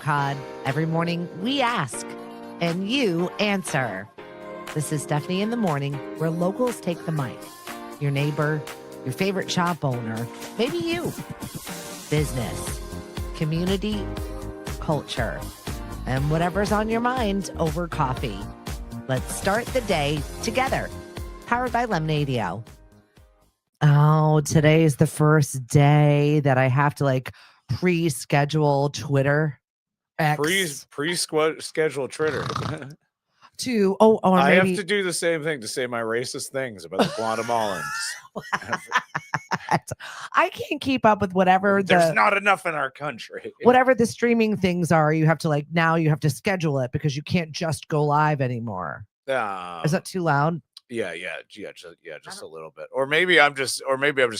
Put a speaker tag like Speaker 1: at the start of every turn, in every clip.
Speaker 1: Cod. Every morning we ask and you answer. This is Stephanie in the Morning, where locals take the mic. Your neighbor, your favorite shop owner, maybe you. Business, community, culture, and whatever's on your mind over coffee. Let's start the day together. Powered by Lemonade AJ. Oh, today is the first day that I have to pre-schedule Twitter.
Speaker 2: Pre-schedule Twitter.
Speaker 1: I
Speaker 2: have to do the same thing to say my racist things about the Guatemalans.
Speaker 1: I can't keep up with whatever
Speaker 2: there's not enough in our country.
Speaker 1: Whatever the streaming things are, you have to now you have to schedule it because you can't just go live anymore. Is that too loud?
Speaker 2: Yeah, just a little bit. Or maybe I'm just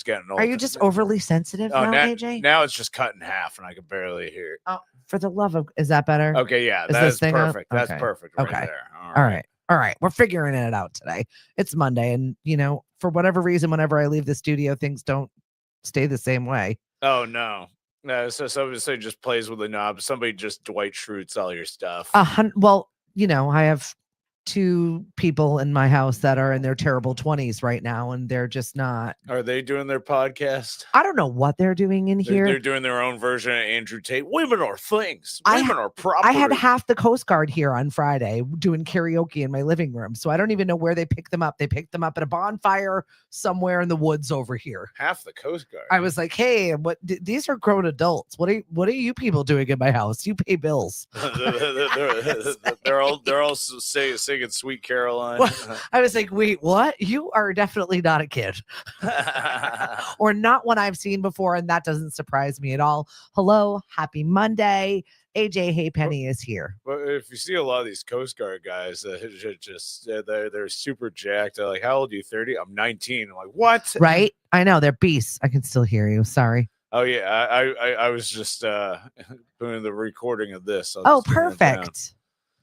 Speaker 2: getting old.
Speaker 1: Are you just overly sensitive now, AJ?
Speaker 2: Now it's just cut in half and I can barely hear.
Speaker 1: Oh, for the love of, is that better?
Speaker 2: Okay, yeah, that's perfect. That's perfect right there.
Speaker 1: All right. We're figuring it out today. It's Monday, and for whatever reason, whenever I leave the studio, things don't stay the same way.
Speaker 2: Oh no. No, so somebody just plays with the knob. Somebody just Dwight Schrutes all your stuff.
Speaker 1: Well, I have 2 people in my house that are in their terrible 20s right now, and they're just not.
Speaker 2: Are they doing their podcast?
Speaker 1: I don't know what they're doing in here.
Speaker 2: They're doing their own version of Andrew Tate. Women are things. Women are property.
Speaker 1: I had half the Coast Guard here on Friday doing karaoke in my living room, so I don't even know where they picked them up. They picked them up at a bonfire somewhere in the woods over here.
Speaker 2: Half the Coast Guard.
Speaker 1: I was like, hey, these are grown adults. What are you people doing in my house? You pay bills.
Speaker 2: they're all singing Sweet Caroline.
Speaker 1: I was like, wait, what? You are definitely not a kid. Or not one I've seen before, and that doesn't surprise me at all. Hello, happy Monday. AJ Hapenny is here.
Speaker 2: Well, if you see a lot of these Coast Guard guys, they're super jacked. They're like, how old are you, 30? I'm 19. I'm like, what?
Speaker 1: Right? I know, they're beasts. I can still hear you. Sorry.
Speaker 2: Oh, yeah. I was just doing the recording of this.
Speaker 1: Oh, perfect.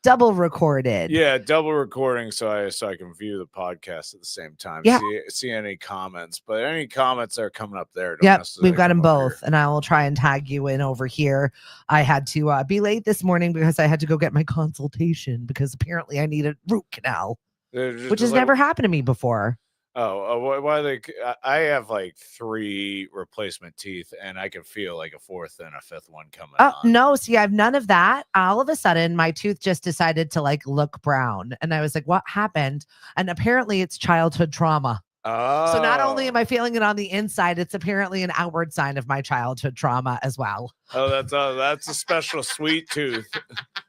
Speaker 1: Double recorded.
Speaker 2: Yeah, double recording so I can view the podcast at the same time.
Speaker 1: Yeah.
Speaker 2: See any comments, but any comments that are coming up there.
Speaker 1: Yep, we've got them both, and I will try and tag you in over here. I had to be late this morning because I had to go get my consultation because apparently I need a root canal, which has never happened to me before.
Speaker 2: Why I have 3 replacement teeth, and I can feel like a 4th and a 5th one coming on.
Speaker 1: No, see, I have none of that. All of a sudden, my tooth just decided to look brown, and I was like, "What happened?" And apparently, it's childhood trauma.
Speaker 2: Oh.
Speaker 1: So not only am I feeling it on the inside, it's apparently an outward sign of my childhood trauma as well.
Speaker 2: Oh, that's a special sweet tooth.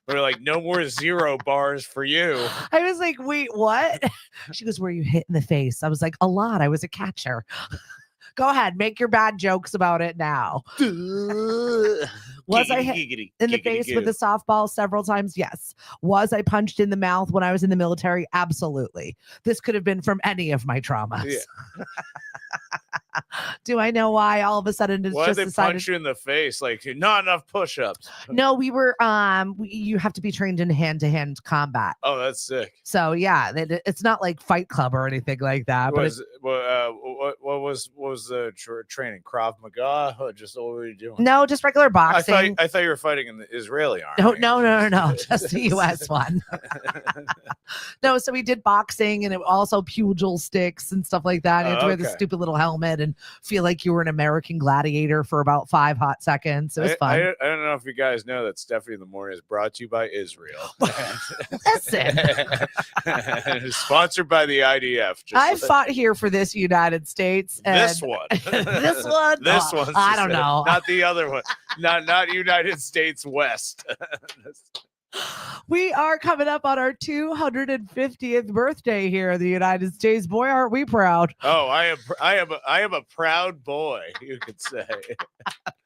Speaker 2: We're like, no more 0 bars for you.
Speaker 1: I was like, wait, what? She goes, were you hit in the face? I was like, a lot. I was a catcher. Go ahead, make your bad jokes about it now. Was I hit in the face with a softball several times? Yes. Was I punched in the mouth when I was in the military? Absolutely. This could have been from any of my traumas. Yeah. Do I know why all of a sudden it's just decided?
Speaker 2: Punch you in the face? Not enough push-ups.
Speaker 1: No, we were you have to be trained in hand-to-hand combat.
Speaker 2: Oh, that's sick.
Speaker 1: So yeah, it's not like Fight Club or anything like that.
Speaker 2: What was the training? Krav Maga? What were you doing?
Speaker 1: No, just regular boxing.
Speaker 2: I thought you were fighting in the Israeli army.
Speaker 1: No, just the U.S. one. No, so we did boxing and also pugil sticks and stuff like that. You have to wear the stupid little helmet and feel like you were an American gladiator for about 5 hot seconds. It was fun.
Speaker 2: I don't know if you guys know that Stephanie in the Morning is brought to you by Israel.
Speaker 1: Listen.
Speaker 2: Sponsored by the IDF.
Speaker 1: I fought here for this United States. And
Speaker 2: this one.
Speaker 1: This one?
Speaker 2: This one.
Speaker 1: I don't know.
Speaker 2: Not the other one. Not United States West.
Speaker 1: We are coming up on our 250th birthday here in the United States. Boy, aren't we proud.
Speaker 2: Oh, I am a proud boy, you could say.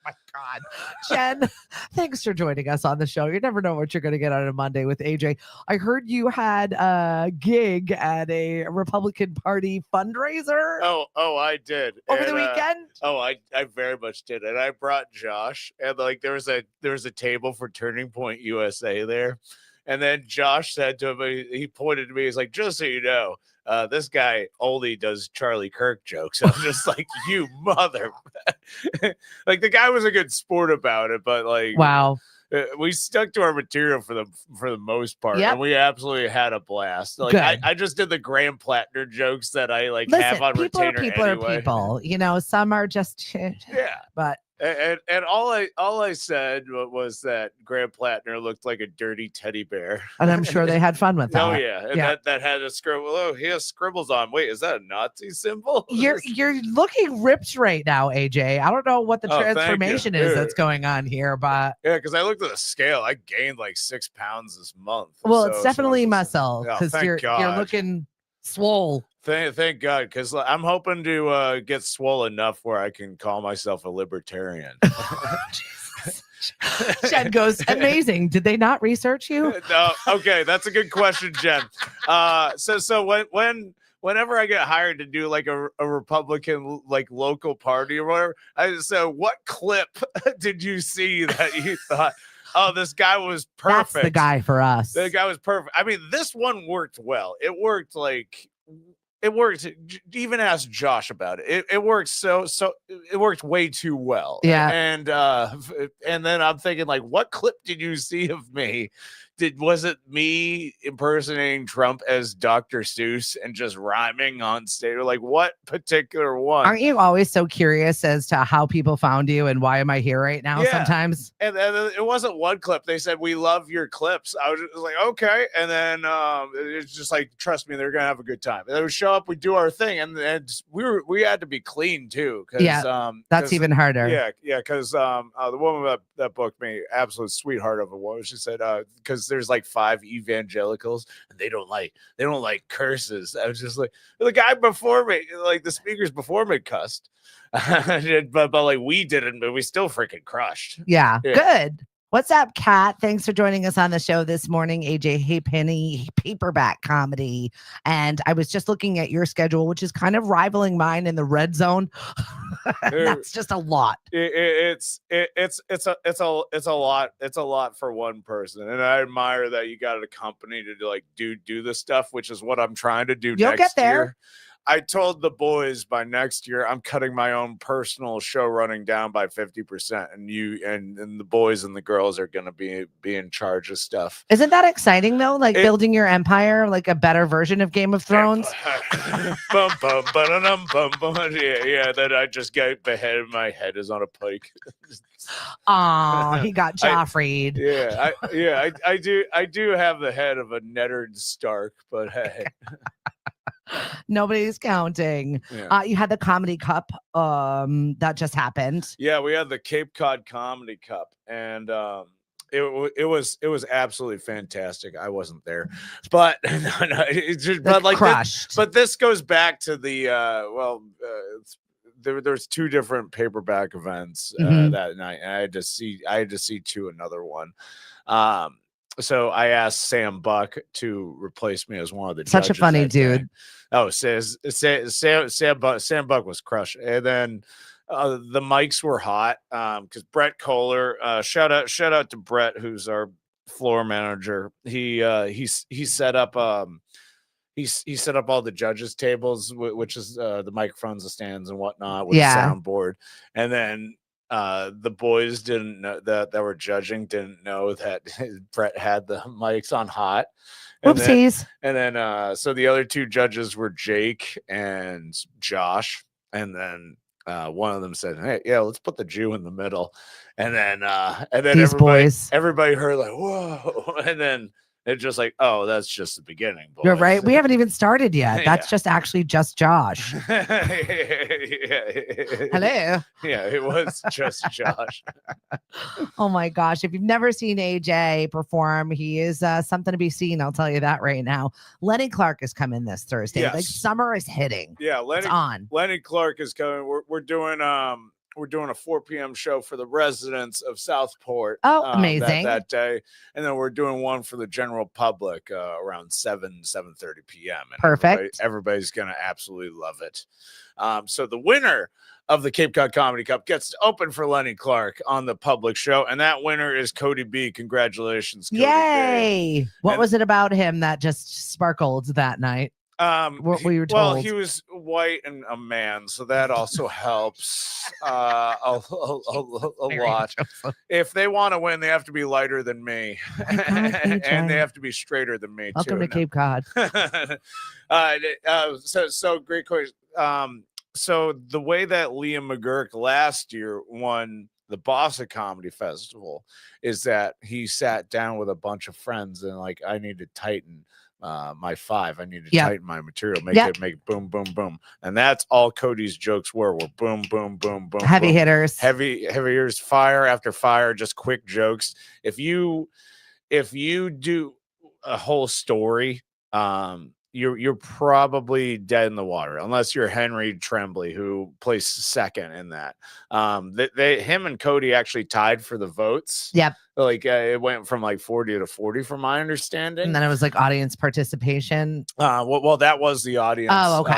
Speaker 1: My God. Jen, thanks for joining us on the show. You never know what you're going to get on a Monday with AJ. I heard you had a gig at a Republican Party fundraiser.
Speaker 2: Oh, I did.
Speaker 1: Over the weekend?
Speaker 2: I very much did. And I brought Josh, and there was a table for Turning Point USA there. And then Josh said to him, he pointed to me, he's like, just so you know, this guy only does Charlie Kirk jokes. I'm just like, you mother. The guy was a good sport about it, but
Speaker 1: wow.
Speaker 2: we stuck to our material for the most part,
Speaker 1: Yep.
Speaker 2: and we absolutely had a blast. Like
Speaker 1: Good.
Speaker 2: I just did the Graham Plattner jokes that I like
Speaker 1: Listen,
Speaker 2: have on
Speaker 1: people are
Speaker 2: retainer
Speaker 1: people
Speaker 2: anyway.
Speaker 1: are people. You know, some are just
Speaker 2: Yeah.
Speaker 1: but
Speaker 2: And all I said was that Graham Plattner looked like a dirty teddy bear.
Speaker 1: and I'm sure they had fun with that.
Speaker 2: Oh yeah, and that had a scribble. Oh, he has scribbles on. Wait, is that a Nazi symbol?
Speaker 1: You're looking ripped right now, AJ. I don't know what the transformation is that's going on here, but
Speaker 2: yeah, because I looked at the scale, I gained like 6 pounds this month.
Speaker 1: Well, it's definitely muscle because you're looking swole.
Speaker 2: Thank God, because I'm hoping to get swole enough where I can call myself a libertarian.
Speaker 1: Jen goes, amazing. Did they not research you?
Speaker 2: No. Okay, that's a good question, Jen. So whenever I get hired to do like a Republican like local party or whatever, I said, what clip did you see that you thought, oh, this guy was perfect?
Speaker 1: That's the guy for us.
Speaker 2: The guy was perfect. I mean, this one worked well. It worked. Even ask Josh about it. It worked it worked way too well.
Speaker 1: Yeah.
Speaker 2: And then I'm thinking, like, what clip did you see of me? Was it me impersonating Trump as Dr. Seuss and just rhyming on stage? Like, what particular one?
Speaker 1: Aren't you always so curious as to how people found you and why am I here right now?
Speaker 2: Yeah.
Speaker 1: Sometimes.
Speaker 2: And it wasn't one clip. They said, we love your clips. I was just like, okay. And then it's just like, trust me, they're gonna have a good time. And they would show up, we do our thing, and we had to be clean too.
Speaker 1: That's even harder.
Speaker 2: Yeah, because the woman that booked me, absolute sweetheart of a woman, she said, because there's like 5 evangelicals and they don't like curses. I was just like, the guy before me, like the speakers before me cussed. but like we didn't, but we still freaking crushed.
Speaker 1: Yeah. Good. What's up, Kat? Thanks for joining us on the show this morning. AJ Hapenny, Paperback comedy. And I was just looking at your schedule, which is kind of rivaling mine in the red zone. That's just a lot.
Speaker 2: It's a lot. It's a lot for one person. And I admire that you got a company to like do this stuff, which is what I'm trying to do.
Speaker 1: You'll get there.
Speaker 2: Year. I told the boys by next year I'm cutting my own personal show running down by 50%, and you and the boys and the girls are going to be in charge of stuff.
Speaker 1: Isn't that exciting though? Like building your empire, like a better version of Game of Thrones.
Speaker 2: Yeah. Then I just get beheaded. My head is on a pike.
Speaker 1: Oh, he got Joffrey'd.
Speaker 2: I do have the head of a Neddard Stark, but hey.
Speaker 1: Nobody's counting.
Speaker 2: Yeah.
Speaker 1: You had the Comedy Cup that just happened.
Speaker 2: Yeah, we had the Cape Cod Comedy Cup, and it was absolutely fantastic. I wasn't there, but it's just but like
Speaker 1: crushed.
Speaker 2: But this goes back to the there's 2 different paperback events that night, and I had to see another one. So I asked Sam Buck to replace me as one of the
Speaker 1: such a funny dude.
Speaker 2: Day. Oh, Sam Buck was crushed, and then the mics were hot because Brett Kohler, shout out to Brett, who's our floor manager. He set up he set up all the judges tables, which is the microphones, the stands, and whatnot with the soundboard, and then. The boys didn't know that were judging didn't know that Brett had the mics on hot.
Speaker 1: Oopsies.
Speaker 2: And then so the other 2 judges were Jake and Josh. And then one of them said, hey, yeah, let's put the Jew in the middle. And then
Speaker 1: these
Speaker 2: everybody heard like, whoa. And then it's just like, oh, that's just the beginning. Boys.
Speaker 1: You're right. We haven't even started yet. That's just actually just Josh. Hello.
Speaker 2: Yeah, it was just Josh.
Speaker 1: Oh my gosh. If you've never seen AJ perform, he is something to be seen. I'll tell you that right now. Lenny Clark is coming this Thursday.
Speaker 2: Yes.
Speaker 1: Like summer is hitting.
Speaker 2: Yeah, Lenny Clark is coming. We're doing a 4 p.m. show for the residents of Southport.
Speaker 1: Oh, amazing.
Speaker 2: That day. And then we're doing one for the general public around 7:30 p.m. And
Speaker 1: perfect.
Speaker 2: Everybody's going to absolutely love it. So the winner of the Cape Cod Comedy Cup gets to open for Lenny Clark on the public show. And that winner is Cody B. Congratulations, Cody.
Speaker 1: Yay. B. What was it about him that just sparkled that night? What were you
Speaker 2: well,
Speaker 1: told?
Speaker 2: he was white and a man, so that also helps a
Speaker 1: Very
Speaker 2: lot.
Speaker 1: Joseph.
Speaker 2: If they want to win, they have to be lighter than me,
Speaker 1: Oh my God,
Speaker 2: and they
Speaker 1: AJ.
Speaker 2: have to be straighter than me
Speaker 1: Welcome
Speaker 2: too.
Speaker 1: to Cape Cod.
Speaker 2: So great question. So the way that Liam McGurk last year won the Boston Comedy Festival is that he sat down with a bunch of friends and like, I need to tighten my 5. I need to
Speaker 1: Yep.
Speaker 2: tighten my material,
Speaker 1: Yep.
Speaker 2: make boom, boom, boom. And that's all Cody's jokes were boom, boom, boom, boom.
Speaker 1: Heavy
Speaker 2: boom.
Speaker 1: hitters.
Speaker 2: Heavy hitters, fire after fire, just quick jokes. If you do a whole story, you're probably dead in the water unless you're Henry Tremblay, who placed second in that. Him and Cody actually tied for the votes.
Speaker 1: Yep.
Speaker 2: Like it went from like 40 to 40 from my understanding.
Speaker 1: And then it was like audience participation.
Speaker 2: Well, that was the audience.
Speaker 1: Oh, okay.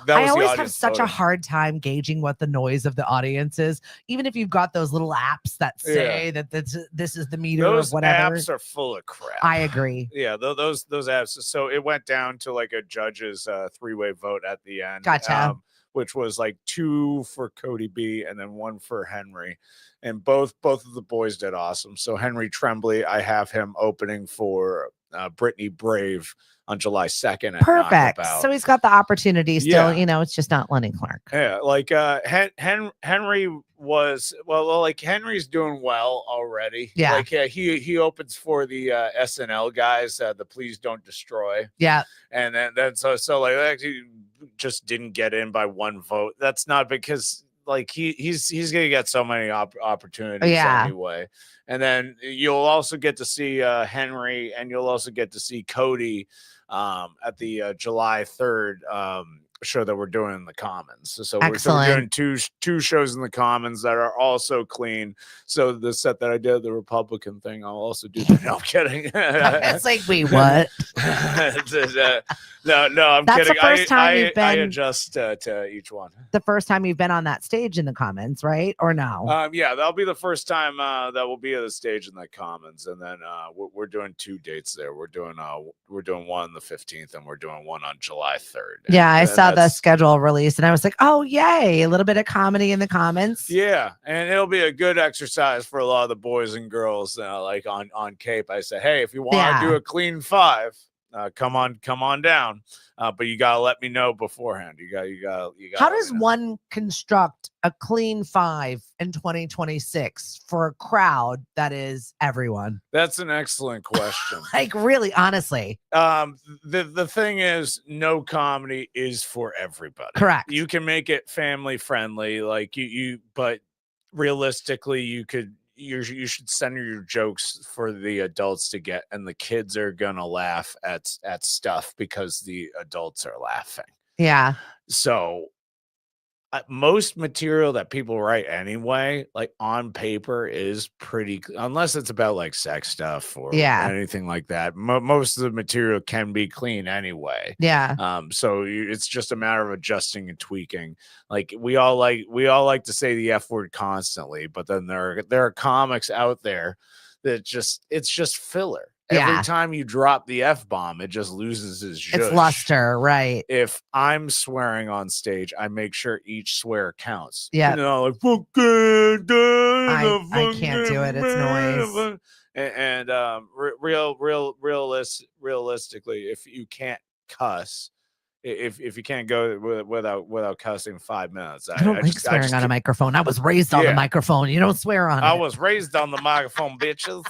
Speaker 1: I always have such a hard time gauging what the noise of the audience is, even if you've got those little apps that say that this is the meter
Speaker 2: those
Speaker 1: of whatever.
Speaker 2: Apps are full of crap.
Speaker 1: I agree.
Speaker 2: Yeah, those apps. So it went down to like a judge's 3-way vote at the end.
Speaker 1: Gotcha.
Speaker 2: Which was like 2 for Cody B and then 1 for Henry, and both of the boys did awesome. So Henry Tremblay, I have him opening for Brittany Brave on July 2nd.
Speaker 1: Perfect. So he's got the opportunity still. You know, it's just not Lenny Clark.
Speaker 2: Yeah, like Henry was like Henry's doing well already.
Speaker 1: Yeah,
Speaker 2: like he opens for the SNL guys, the Please Don't Destroy.
Speaker 1: Yeah,
Speaker 2: and then so like actually just didn't get in by 1 vote. That's not because like he's gonna get so many opportunities anyway. And then you'll also get to see Henry, and you'll also get to see Cody at the July 3rd show that we're doing in the Commons. So we're doing two shows in the Commons that are also clean. So the set that I did, the Republican thing, I'll also do that. No, I'm kidding.
Speaker 1: It's like, wait, what?
Speaker 2: No, I'm
Speaker 1: That's
Speaker 2: kidding.
Speaker 1: The first time you've been,
Speaker 2: I adjust to each one.
Speaker 1: The first time you've been on that stage in the Commons, right? Or no?
Speaker 2: Yeah, that'll be the first time that will be at the stage in the Commons, and then we're doing 2 dates there. We're doing one on the 15th, and we're doing one on July 3rd.
Speaker 1: Yeah, I saw the schedule release, and I was like, oh yay, a little bit of comedy in the Commons.
Speaker 2: Yeah, and it'll be a good exercise for a lot of the boys and girls. Like on Cape, I say, hey, if you want to do a clean 5. Come on down, but you gotta let me know beforehand. You got.
Speaker 1: How does one construct a clean 5 in 2026 for a crowd that is everyone?
Speaker 2: That's an excellent question.
Speaker 1: Like, really, honestly.
Speaker 2: The thing is, no comedy is for everybody.
Speaker 1: Correct.
Speaker 2: You can make it family friendly, like but realistically, you should center your jokes for the adults to get, and the kids are gonna laugh at stuff because the adults are laughing.
Speaker 1: Yeah.
Speaker 2: So most material that people write anyway, like on paper, is pretty, unless it's about like sex stuff or anything like that. Most of the material can be clean anyway.
Speaker 1: Yeah.
Speaker 2: So it's just a matter of adjusting and tweaking. Like we all like to say the F word constantly, but then there are comics out there that it's just filler. Every time you drop the F-bomb, it just loses its zhuzh.
Speaker 1: It's luster, right?
Speaker 2: If I'm swearing on stage, I make sure each swear counts.
Speaker 1: Yeah.
Speaker 2: Like,
Speaker 1: I can't do it. It's noise.
Speaker 2: And realistically, if you can't cuss, if you can't go without cussing 5 minutes,
Speaker 1: I don't like swearing on a microphone. I was raised on the microphone. You don't swear on it.
Speaker 2: I was raised on the microphone, bitches.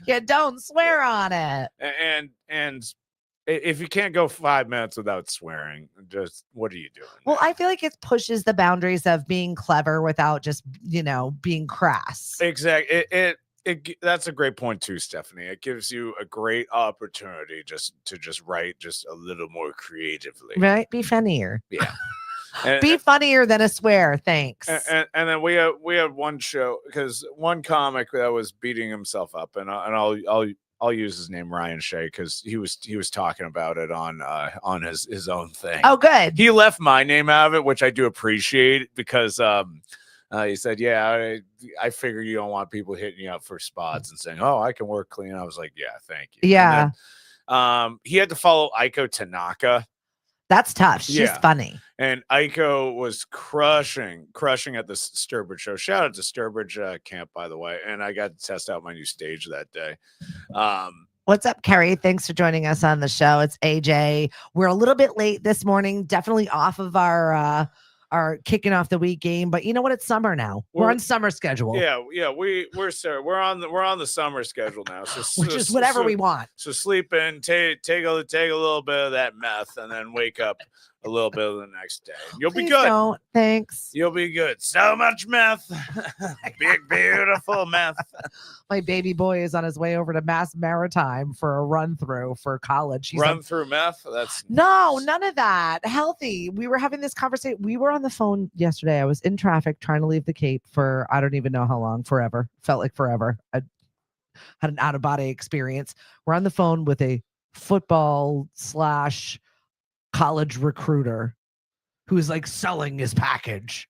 Speaker 1: You don't swear on it.
Speaker 2: And if you can't go 5 minutes without swearing, just what are you doing?
Speaker 1: Well, I feel like it pushes the boundaries of being clever without just, being crass.
Speaker 2: Exactly. That's a great point too, Stephanie. It gives you a great opportunity to write just a little more creatively.
Speaker 1: Right? Be funnier.
Speaker 2: Yeah.
Speaker 1: Be funnier than a swear. Thanks.
Speaker 2: And then we had one show, because one comic that was beating himself up, and I'll use his name, Ryan Shea, because he was talking about it on his own thing.
Speaker 1: Oh, good.
Speaker 2: He left my name out of it, which I do appreciate, because he said, yeah, I figure you don't want people hitting you up for spots and saying, oh, I can work clean. I was like, yeah, thank you.
Speaker 1: Yeah.
Speaker 2: He had to follow Aiko Tanaka.
Speaker 1: That's tough. She's funny.
Speaker 2: And Aiko was crushing at the Sturbridge show. Shout out to Sturbridge camp, by the way. And I got to test out my new stage that day.
Speaker 1: What's up, Carrie? Thanks for joining us on the show. It's AJ. We're a little bit late this morning, definitely off of our kicking off the week game, but you know what? It's summer now. We're on summer schedule.
Speaker 2: Yeah, we're on the summer schedule now. So
Speaker 1: which is whatever we want.
Speaker 2: So sleep in, take a little bit of that meth, and then wake up a little bit of the next day. You'll be good.
Speaker 1: Don't. Thanks.
Speaker 2: You'll be good. So much meth. Big, beautiful meth.
Speaker 1: My baby boy is on his way over to Mass Maritime for a run through for college.
Speaker 2: Run through meth? That's
Speaker 1: no, none of that. Healthy. We were having this conversation. We were on the phone yesterday. I was in traffic trying to leave the Cape for I don't even know how long. Forever. Felt like forever. I had an out-of-body experience. We're on the phone with a football / college recruiter who's like selling his package.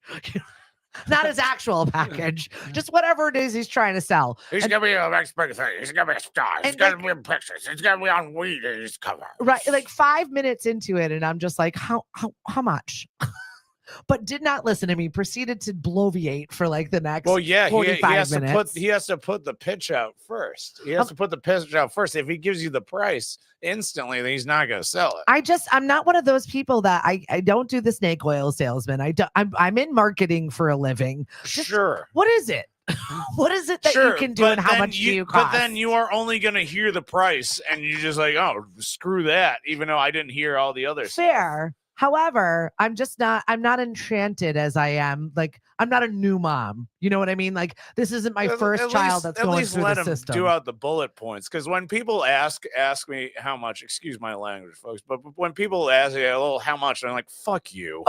Speaker 1: Not his actual package, just whatever it is he's trying to sell.
Speaker 2: He's gonna be a next big thing. He's gonna be a star. He's gonna be in pictures. He's gonna be on weed in his cover.
Speaker 1: Right, like 5 minutes into it, and I'm just like, how much? But did not listen to me. Proceeded to bloviate for like the next 45 minutes.
Speaker 2: He has to put the pitch out first. He has to put the pitch out first. If he gives you the price instantly, then he's not going to sell it.
Speaker 1: I'm not one of those people that I don't do the snake oil salesman. I'm in marketing for a living.
Speaker 2: Sure.
Speaker 1: What is it? What is it that you can do, and how much do you cost?
Speaker 2: But then you are only going to hear the price, and you're just like, oh, screw that. Even though I didn't hear all the other
Speaker 1: Fair. Stuff. However, I'm not enchanted as I am. Like, I'm not a new mom. You know what I mean? Like, this isn't my first child that's going through the system.
Speaker 2: Do out the bullet points. Because when people ask me how much, excuse my language, folks, but when people ask me how much, I'm like, fuck you.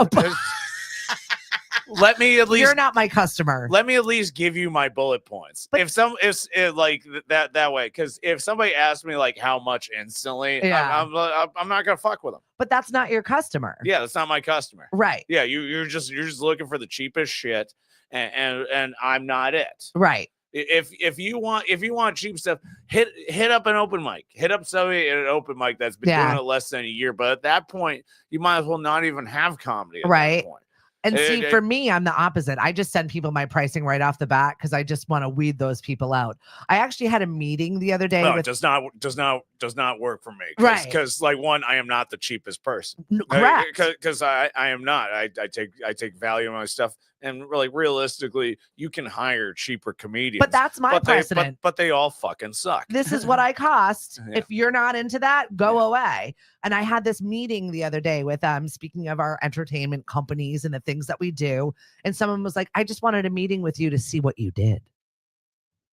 Speaker 2: Let me at least.
Speaker 1: You're not my customer.
Speaker 2: Let me at least give you my bullet points. But if like that way, because if somebody asks me like how much instantly, I'm not gonna fuck with them.
Speaker 1: But that's not your customer.
Speaker 2: Yeah, that's not my customer.
Speaker 1: Right.
Speaker 2: Yeah, you're just looking for the cheapest shit, and I'm not it.
Speaker 1: Right.
Speaker 2: If you want cheap stuff, hit up an open mic. Hit up somebody at an open mic that's been doing it less than a year. But at that point, you might as well not even have comedy. At that point.
Speaker 1: And see, for me, I'm the opposite. I just send people my pricing right off the bat because I just want to weed those people out. I actually had a meeting the other day.
Speaker 2: No, it does not work for me.
Speaker 1: Right.
Speaker 2: Because like one, I am not the cheapest person.
Speaker 1: Correct.
Speaker 2: Because I am not. I take value in my stuff. And really, realistically, you can hire cheaper comedians.
Speaker 1: But that's my precedent.
Speaker 2: But they all fucking suck.
Speaker 1: This is what I cost. Yeah. If you're not into that, go away. And I had this meeting the other day with speaking of our entertainment companies and the things that we do. And someone was like, I just wanted a meeting with you to see what you did.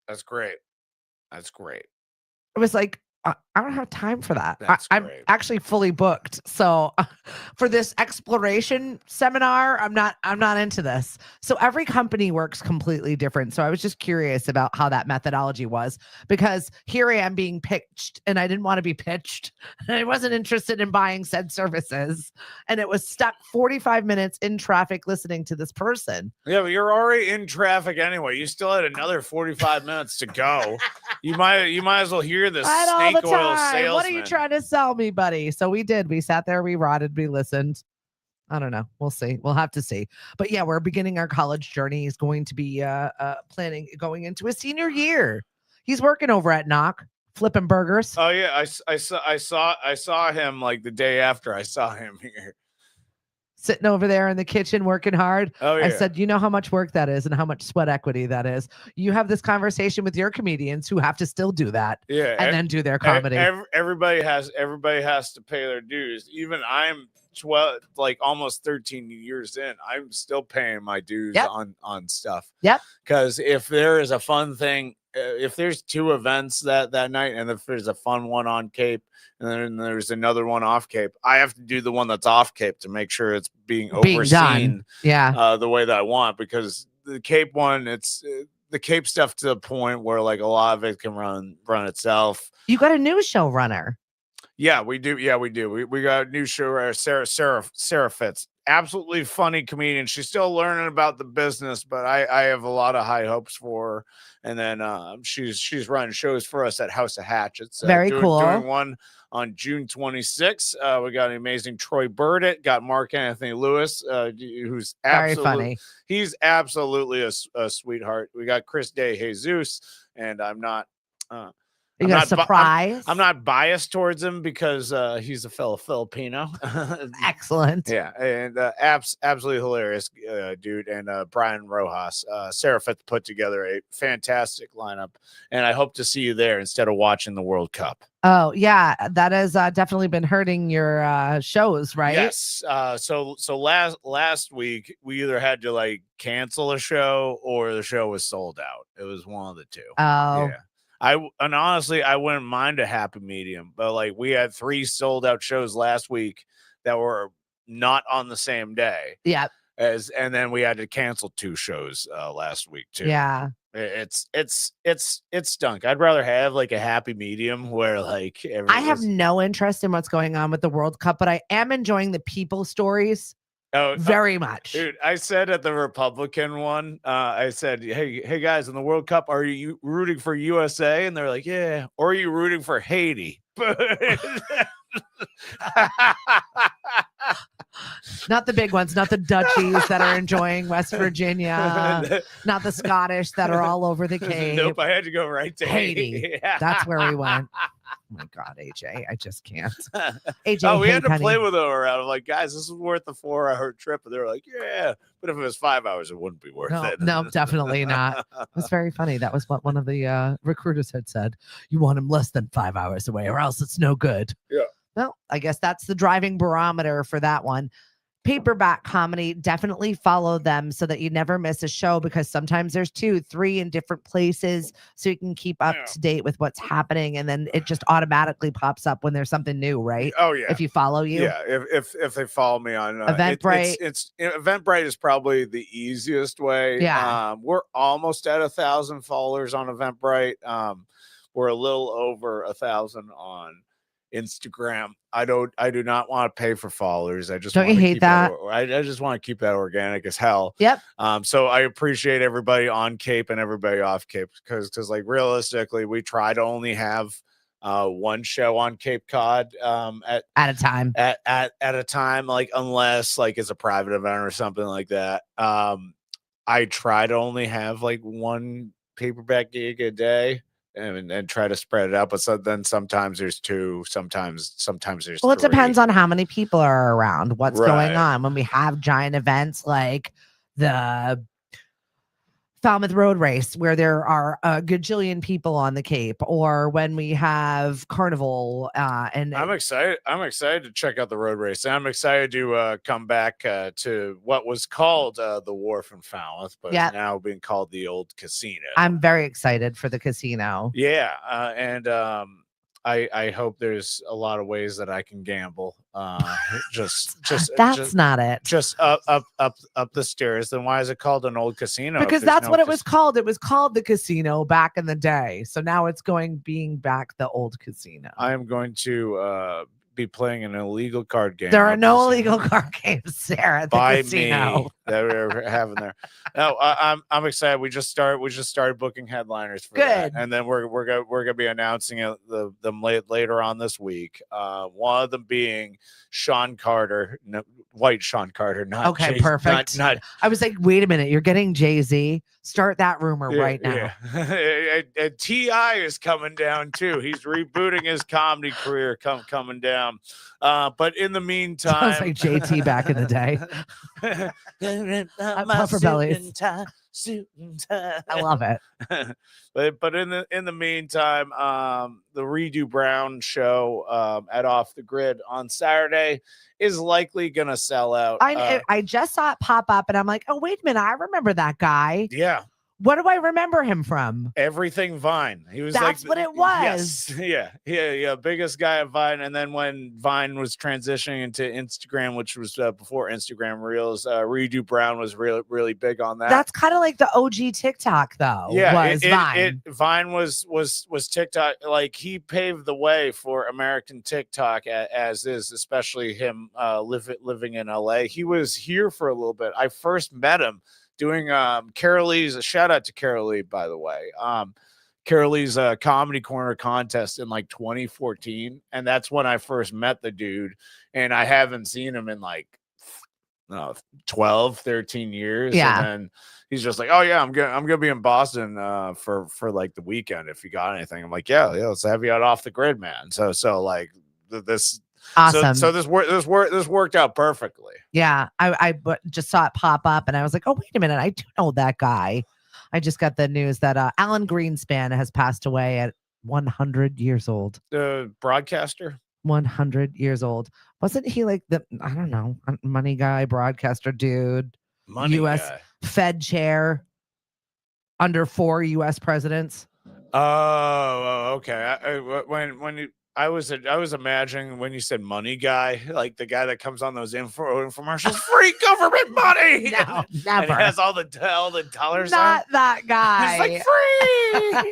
Speaker 2: That's great. That's great.
Speaker 1: It was like, I don't have time for that. I'm
Speaker 2: great.
Speaker 1: Actually fully booked. So for this exploration seminar, I'm not into this. So every company works completely different. So I was just curious about how that methodology was, because here I am being pitched and I didn't want to be pitched. And I wasn't interested in buying said services. And it was stuck 45 minutes in traffic listening to this person.
Speaker 2: Yeah, but you're already in traffic anyway. You still had another 45 minutes to go. You might as well hear this snake oil salesman.
Speaker 1: What are you trying to sell me, buddy? So we did. We sat there, we rotted, we listened. I don't know. We'll see. We'll have to see. But yeah, we're beginning our college journey. He's going to be planning going into his senior year. He's working over at Knock, flipping burgers.
Speaker 2: Oh yeah, I saw him like the day after I saw him here.
Speaker 1: Sitting over there in the kitchen working hard.
Speaker 2: Oh, yeah.
Speaker 1: I said, you know how much work that is and how much sweat equity that is. You have this conversation with your comedians who have to still do that, and then do their comedy.
Speaker 2: Everybody has to pay their dues. Even I'm 12, like almost 13 years in, I'm still paying my dues on stuff.
Speaker 1: Yep.
Speaker 2: Because if there is a fun thing, if there's two events that night, and if there's a fun one on Cape, and then there's another one off Cape, I have to do the one that's off Cape to make sure it's being overseen. The way that I want, because the Cape one, it's the Cape stuff to the point where like a lot of it can run itself.
Speaker 1: You got a new showrunner.
Speaker 2: Yeah, we do. Yeah, we do. We got a new showrunner, Sarah Fitz. absolutely funny comedian. She's still learning about the business, but I have a lot of high hopes for her. And then she's running shows for us at House of Hatchets.
Speaker 1: Very cool.
Speaker 2: Doing one on June 26th. We got an amazing Troy Burdett, got Mark Anthony Lewis, who's
Speaker 1: very funny.
Speaker 2: He's absolutely a sweetheart. We got Chris De Jesus, and I'm not I'm not biased towards him because he's a fellow Filipino.
Speaker 1: Excellent.
Speaker 2: Yeah, and absolutely hilarious dude. And Brian Rojas. Sarah Fitz put together a fantastic lineup, and I hope to see you there instead of watching the World Cup.
Speaker 1: Oh, yeah, that has definitely been hurting your shows, right?
Speaker 2: Yes. So last week we either had to like cancel a show or the show was sold out. It was one of the two.
Speaker 1: Oh,
Speaker 2: yeah. And honestly, I wouldn't mind a happy medium, but like we had 3 sold out shows last week that were not on the same day.
Speaker 1: Yeah.
Speaker 2: And then we had to cancel 2 shows last week too.
Speaker 1: Yeah.
Speaker 2: It's stunk. I'd rather have like a happy medium where like
Speaker 1: I have no interest in what's going on with the World Cup, but I am enjoying the people stories. Very much.
Speaker 2: Dude, I said at the Republican one, I said, hey guys, in the World Cup, are you rooting for USA? And they're like, yeah. Or are you rooting for Haiti?
Speaker 1: Not the big ones, not the Dutchies that are enjoying West Virginia, not the Scottish that are all over the Cape.
Speaker 2: Nope, I had to go right to
Speaker 1: Haiti. That's where we went. Oh my God, AJ, I just can't. AJ,
Speaker 2: we had to play with them around. I'm like, guys, this is worth the 4-hour trip. And they were like, yeah. But if it was 5 hours, it wouldn't be worth it.
Speaker 1: No, definitely not. It was very funny. That was what one of the recruiters had said. You want him less than 5 hours away or else it's no good.
Speaker 2: Yeah.
Speaker 1: Well, I guess that's the driving barometer for that one. Paperback comedy, definitely follow them so that you never miss a show, because sometimes there's 2, 3 in different places, so you can keep up to date with what's happening, and then it just automatically pops up when there's something new, right?
Speaker 2: Oh yeah.
Speaker 1: If you follow you.
Speaker 2: Yeah, if they follow me on
Speaker 1: Eventbrite.
Speaker 2: Eventbrite is probably the easiest way.
Speaker 1: Yeah.
Speaker 2: We're almost at 1,000 followers on Eventbrite. We're a little over 1,000 on Instagram. I do not want to pay for followers. I just
Speaker 1: don't you hate that?
Speaker 2: I just want to keep that organic as hell.
Speaker 1: Yep.
Speaker 2: So I appreciate everybody on Cape and everybody off Cape, because like realistically, we try to only have one show on Cape Cod at a time. At a time, like unless like it's a private event or something like that. I try to only have like one paperback gig a day. And try to spread it out, but then sometimes there's 2, sometimes there's 3.
Speaker 1: It depends on how many people are around, what's going on. When we have giant events like the Falmouth Road Race, where there are a gajillion people on the Cape, or when we have Carnival, and
Speaker 2: I'm excited to check out the road race. I'm excited to come back to what was called the Wharf in Falmouth, but is now being called the Old Casino.
Speaker 1: I'm very excited for the casino.
Speaker 2: Yeah, and I hope there's a lot of ways that I can gamble.
Speaker 1: That's not it.
Speaker 2: Just up the stairs. Then why is it called an old casino?
Speaker 1: Because that's what it was called. It was called the casino back in the day. So now it's being back the old casino.
Speaker 2: I am going to be playing an illegal card game.
Speaker 1: There are no illegal card games there at the casino.
Speaker 2: Me that we're having there. No, I'm excited. We just started booking headliners for that, and then we're gonna be announcing them later on this week. One of them being Sean Carter, white Sean Carter, not
Speaker 1: okay,
Speaker 2: Jay,
Speaker 1: perfect.
Speaker 2: Not,
Speaker 1: I was like, wait a minute, you're getting Jay-Z. Start that rumor right now.
Speaker 2: Yeah. and T.I. is coming down too. He's rebooting his comedy career. Coming down. But in the meantime,
Speaker 1: sounds like JT back in the day. Puffer bellies. I love it.
Speaker 2: but in the meantime, the Redo Brown show at Off the Grid on Saturday is likely gonna sell out.
Speaker 1: I just saw it pop up, and I'm like, oh wait a minute, I remember that guy.
Speaker 2: Yeah.
Speaker 1: What do I remember him from?
Speaker 2: Everything Vine. He was
Speaker 1: That's
Speaker 2: like,
Speaker 1: what it
Speaker 2: yes,
Speaker 1: was.
Speaker 2: yeah, biggest guy at Vine. And then when Vine was transitioning into Instagram, which was before Instagram Reels, Redo Brown was really big on that.
Speaker 1: That's kind of like the OG TikTok, though.
Speaker 2: Yeah,
Speaker 1: Vine.
Speaker 2: Vine was TikTok. Like, he paved the way for American TikTok as is, especially him living in LA. He was here for a little bit. I first met him doing Carol Lee's, a shout out to Carol Lee, by the way. Carol Lee's Comedy Corner contest in like 2014, and that's when I first met the dude. And I haven't seen him in like 12, 13 years.
Speaker 1: Yeah.
Speaker 2: And then he's just like, oh yeah, I'm gonna be in Boston for like the weekend if you got anything. I'm like, yeah, let's have you out off the grid, man. So like this.
Speaker 1: Awesome.
Speaker 2: So this worked out perfectly.
Speaker 1: Yeah, I just saw it pop up, and I was like, "Oh, wait a minute! I do know that guy." I just got the news that Alan Greenspan has passed away at 100 years old.
Speaker 2: The broadcaster,
Speaker 1: 100 years old. Wasn't he like the I don't know money guy, broadcaster dude, U.S.
Speaker 2: guy.
Speaker 1: Fed chair under 4 U.S. presidents?
Speaker 2: Oh, okay. I was imagining when you said money guy, like the guy that comes on those infomercials, free government money.
Speaker 1: No, never.
Speaker 2: And it has all the dollars.
Speaker 1: Not that guy.
Speaker 2: It's like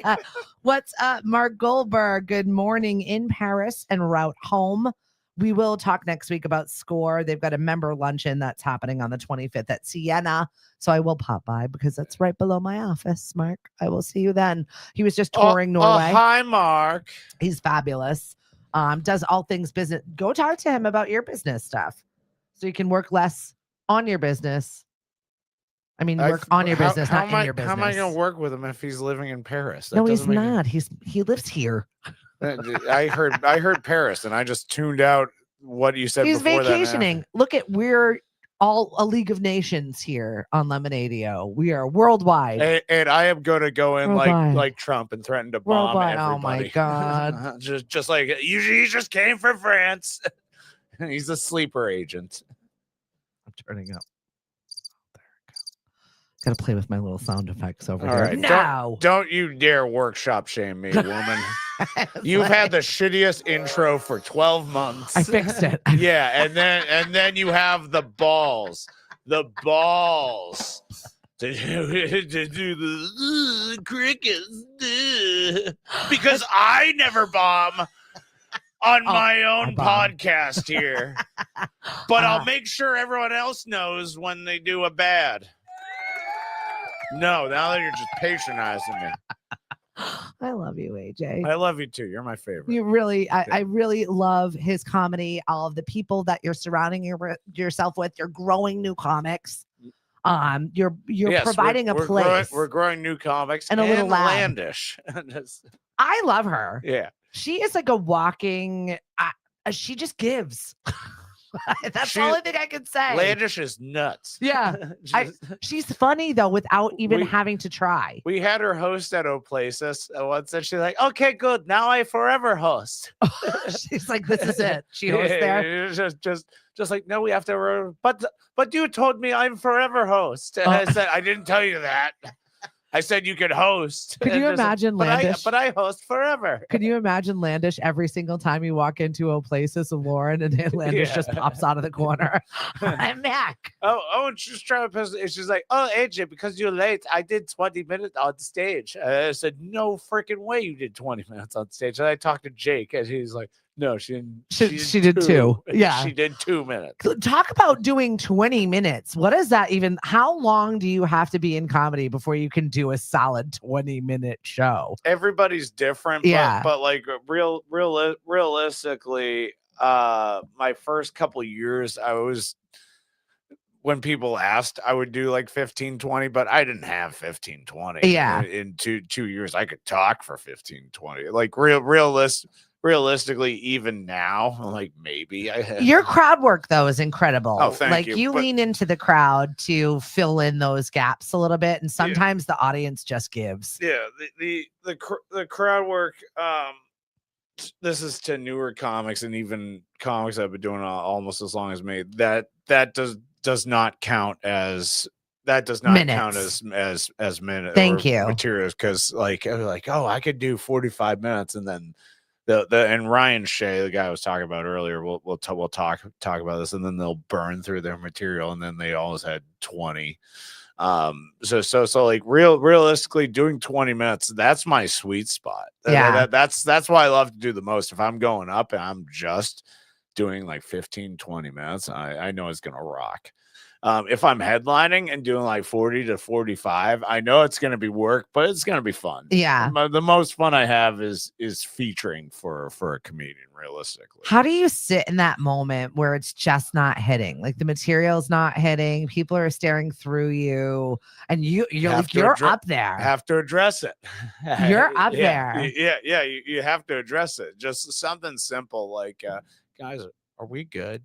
Speaker 2: free.
Speaker 1: What's up, Mark Goldberg? Good morning in Paris en route home. We will talk next week about SCORE. They've got a member luncheon that's happening on the 25th at Siena. So I will pop by because that's right below my office, Mark. I will see you then. He was just touring Norway.
Speaker 2: Hi, Mark.
Speaker 1: He's fabulous. Does all things business. Go talk to him about your business stuff so you can work less on your business. I mean, work on your business, not in your business.
Speaker 2: How am I going to work with him if he's living in Paris?
Speaker 1: No, he's not. He lives here.
Speaker 2: I heard Paris, and I just tuned out what you said.
Speaker 1: He's
Speaker 2: before
Speaker 1: vacationing. Look at we're all a League of Nations here on Lemonadio. We are worldwide,
Speaker 2: and I am going to go in
Speaker 1: worldwide.
Speaker 2: like Trump and threaten to bomb
Speaker 1: worldwide.
Speaker 2: everybody.
Speaker 1: Oh my god!
Speaker 2: just like he just came from France. He's a sleeper agent.
Speaker 1: I'm turning up. Gotta play with my little sound effects over
Speaker 2: All
Speaker 1: here.
Speaker 2: right.
Speaker 1: No,
Speaker 2: don't you dare workshop shame me, woman. You've had the shittiest intro for 12 months.
Speaker 1: I fixed it.
Speaker 2: Yeah, and then you have the balls to do the crickets because I never bomb on my own podcast here, but I'll make sure everyone else knows when they do a bad. No, now that you're just patronizing me.
Speaker 1: I love you, AJ.
Speaker 2: I love you too. You're my favorite.
Speaker 1: You really, I really love his comedy. All of the people that you're surrounding yourself with. You're growing new comics. You're providing a place.
Speaker 2: We're growing new comics
Speaker 1: and a little
Speaker 2: Landish.
Speaker 1: I love her.
Speaker 2: Yeah,
Speaker 1: she is like a walking. She just gives. That's the only thing I can say.
Speaker 2: Landish is nuts.
Speaker 1: Yeah. She's funny, though, without even having to try.
Speaker 2: We had her host at Oplaces once, and she's like, okay, good. Now I forever host.
Speaker 1: She's like, this is it. She hosts there.
Speaker 2: Just like, no, we have to. But you told me I'm forever host. And I said, I didn't tell you that. I said you could host.
Speaker 1: Could you imagine Landish?
Speaker 2: But I host forever.
Speaker 1: Could you imagine Landish every single time you walk into Oplaces with Lauren and Landish just pops out of the corner? I'm back.
Speaker 2: Oh, and she's trying to. She's like, oh, AJ, because you're late, I did 20 minutes on stage. I said, no freaking way you did 20 minutes on stage. And I talked to Jake, and he's like, no, she didn't. She did two.
Speaker 1: Yeah.
Speaker 2: She did 2 minutes.
Speaker 1: Talk about doing 20 minutes. What is that even? How long do you have to be in comedy before you can do a solid 20-minute show?
Speaker 2: Everybody's different.
Speaker 1: Yeah.
Speaker 2: But like realistically, my first couple years, when people asked, I would do like 15, 20, but I didn't have 15, 20.
Speaker 1: Yeah.
Speaker 2: In 2 years, I could talk for 15, 20. Like realistically, even now, like maybe
Speaker 1: your crowd work though is incredible.
Speaker 2: Oh, thank
Speaker 1: you lean into the crowd to fill in those gaps a little bit, and sometimes the audience just gives.
Speaker 2: Yeah, the crowd work. This is to newer comics and even comics I've been doing almost as long as me. That does not count as that does not count
Speaker 1: Minutes.
Speaker 2: as minute
Speaker 1: Thank
Speaker 2: or
Speaker 1: you.
Speaker 2: materials, because like I was like, oh, I could do 45 minutes, and then the and Ryan Shea, the guy I was talking about earlier, we'll talk about this, and then they'll burn through their material, and then they always had 20. So like realistically doing 20 minutes, that's my sweet spot.
Speaker 1: Yeah.
Speaker 2: That's why I love to do the most. If I'm going up and I'm just doing like 15-20 minutes, I know it's gonna rock. If I'm headlining and doing like 40 to 45, I know it's going to be work, but it's going to be fun.
Speaker 1: Yeah.
Speaker 2: The most fun I have is featuring for a comedian, realistically.
Speaker 1: How do you sit in that moment where it's just not hitting? Like the material's not hitting, people are staring through you, and you're up there.
Speaker 2: Have to address it.
Speaker 1: You're up there.
Speaker 2: Yeah. You have to address it. Just something simple like, guys, are we good?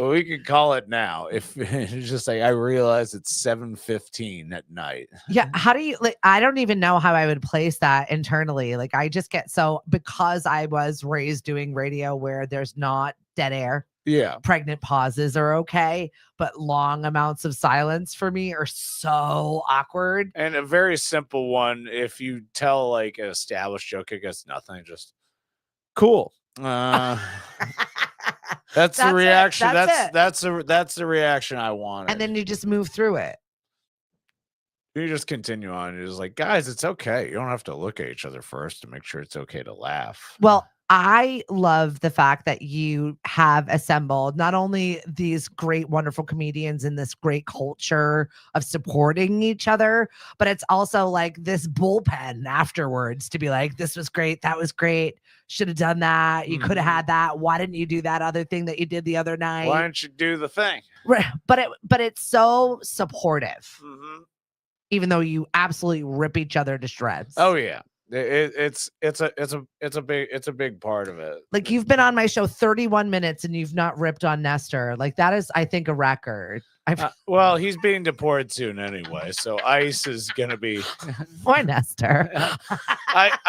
Speaker 2: We could call it now. If it's just like, I realize it's 7:15 at night.
Speaker 1: Yeah. How do you like? I don't even know how I would place that internally. Like, I just get because I was raised doing radio where there's not dead air.
Speaker 2: Yeah.
Speaker 1: Pregnant pauses are okay, but long amounts of silence for me are so awkward.
Speaker 2: And a very simple one, if you tell like an established joke, it gets nothing. Just cool. That's the reaction. That's the reaction I wanted.
Speaker 1: And then you just move through it.
Speaker 2: You just continue on. You're just like, guys, it's okay. You don't have to look at each other first to make sure it's okay to laugh.
Speaker 1: Well, I love the fact that you have assembled not only these great, wonderful comedians in this great culture of supporting each other, but it's also like this bullpen afterwards to be like, this was great. That was great. Should have done that. You could have had that. Why didn't you do that other thing that you did the other night?
Speaker 2: Why didn't you do the thing?
Speaker 1: Right. But it's so supportive, even though you absolutely rip each other to shreds.
Speaker 2: Oh yeah. It's a big part of it.
Speaker 1: Like, you've been on my show 31 minutes and you've not ripped on Nestor. Like, that is, I think, a record.
Speaker 2: Well, he's being deported soon anyway, so ICE is gonna be
Speaker 1: Poor Nestor.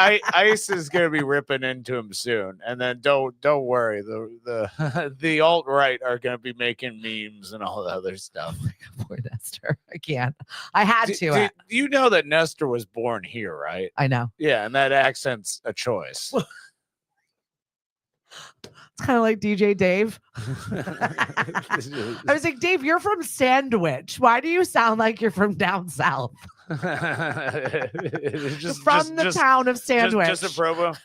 Speaker 2: ICE is gonna be ripping into him soon, and then don't worry, the alt right are gonna be making memes and all the other stuff.
Speaker 1: Poor Nestor. I can't. I had to.
Speaker 2: You know that Nestor was born here, right?
Speaker 1: I know.
Speaker 2: Yeah, and that accent's a choice.
Speaker 1: It's kind of like DJ Dave. I was like, Dave, you're from Sandwich. Why do you sound like you're from down south? From the town of Sandwich.
Speaker 2: Just a promo.